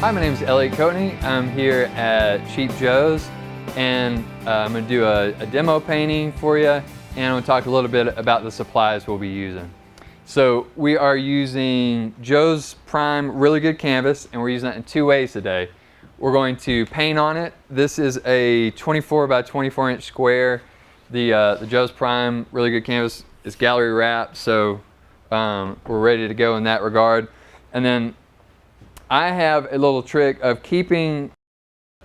Hi, my name is Elliot Coatney. I'm here at Cheap Joe's, and I'm going to do a demo painting for you, and I'm going to talk a little bit about the supplies we'll be using. So we are using Joe's Prime Really Good Canvas, and we're using that in two ways today. We're going to paint on it. This is a 24 by 24 inch square. The Joe's Prime Really Good Canvas is gallery wrapped, so we're ready to go in that regard. And then I have a little trick of keeping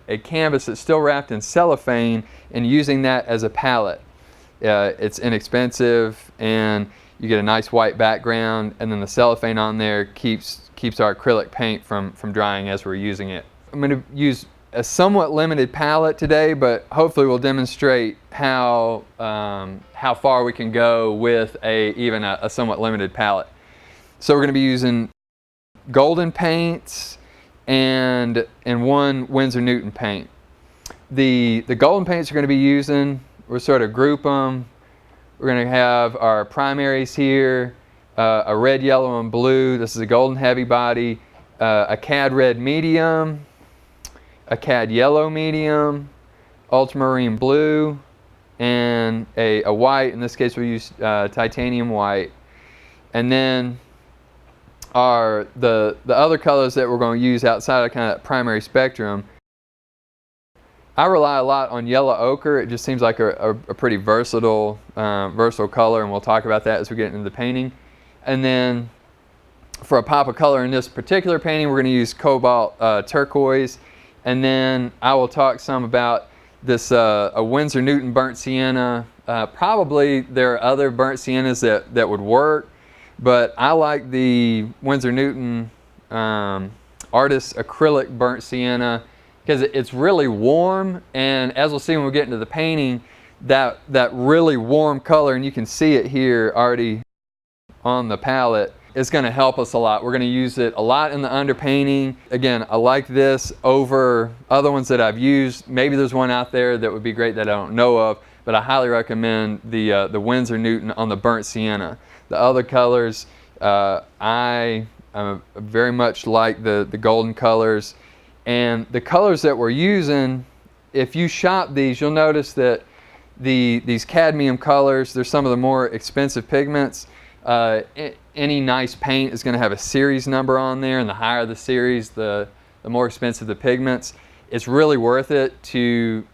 a canvas that's still wrapped in cellophane and using that as a palette. It's inexpensive and you get a nice white background, and then the cellophane on there keeps our acrylic paint from drying as we're using it. I'm going to use a somewhat limited palette today, but hopefully we'll demonstrate how far we can go with even a somewhat limited palette. So we're going to be using golden paints and one Windsor Newton paint. The golden paints we're going to be using, we'll sort of group them. We're going to have our primaries here, a red, yellow, and blue. This is a golden heavy body, a cad red medium, a cad yellow medium, ultramarine blue, and a white. In this case we'll use titanium white. And then the other colors that we're going to use outside of kind of that primary spectrum. I rely a lot on yellow ochre. It just seems like a pretty versatile color, and we'll talk about that as we get into the painting. And then for a pop of color in this particular painting, we're going to use cobalt turquoise. And then I will talk some about this a Windsor Newton burnt sienna. Probably there are other burnt siennas that would work, but I like the Windsor Newton Artist Acrylic burnt sienna because it's really warm, and as we'll see when we get into the painting, that really warm color, and you can see it here already on the palette, is going to help us a lot. We're going to use it a lot in the underpainting. Again, I like this over other ones that I've used. Maybe there's one out there that would be great that I don't know of, but I highly recommend the Windsor Newton on the burnt sienna. The other colors, I very much like the golden colors. And the colors that we're using, if you shop these, you'll notice that these cadmium colors, they're some of the more expensive pigments. Any nice paint is going to have a series number on there, and the higher the series, the more expensive the pigments. It's really worth it to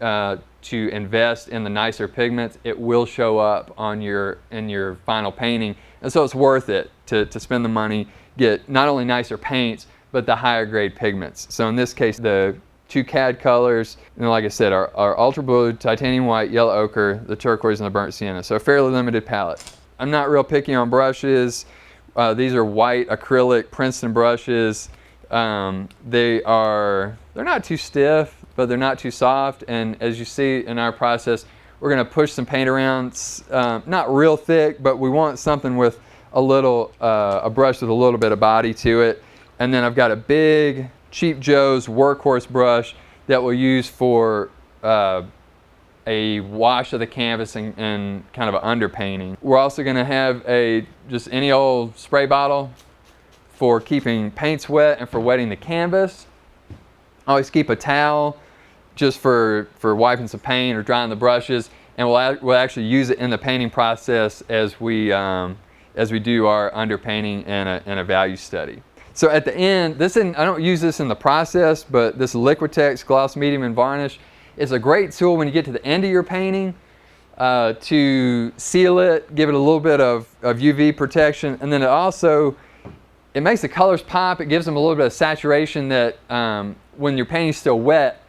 invest in the nicer pigments. It will show up in your final painting, and so it's worth it to spend the money, get not only nicer paints, but the higher grade pigments. So in this case, the two cad colors, and like I said, are ultra blue, titanium white, yellow ochre, the turquoise, and the burnt sienna. So a fairly limited palette. I'm not real picky on brushes. These are white acrylic Princeton brushes. They're not too stiff, but they're not too soft. And as you see in our process, we're going to push some paint around, not real thick, but we want something with a brush with a little bit of body to it. And then I've got a big Cheap Joe's Workhorse brush that we'll use for a wash of the canvas and kind of an underpainting. We're also going to have just any old spray bottle for keeping paints wet and for wetting the canvas. Always keep a towel just for wiping some paint or drying the brushes, and we'll actually use it in the painting process as we do our underpainting and a value study. So at the end, I don't use this in the process, but this Liquitex gloss medium and varnish is a great tool when you get to the end of your painting to seal it, give it a little bit of UV protection, and then it makes the colors pop. It gives them a little bit of saturation that when your painting's still wet,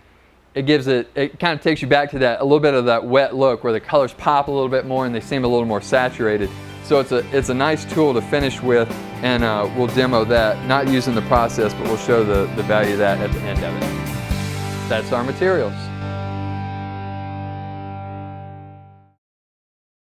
it kind of takes you back to a little bit of that wet look where the colors pop a little bit more and they seem a little more saturated. So it's a nice tool to finish with, and we'll demo that, not using the process, but we'll show the value of that at the end of it. That's our materials.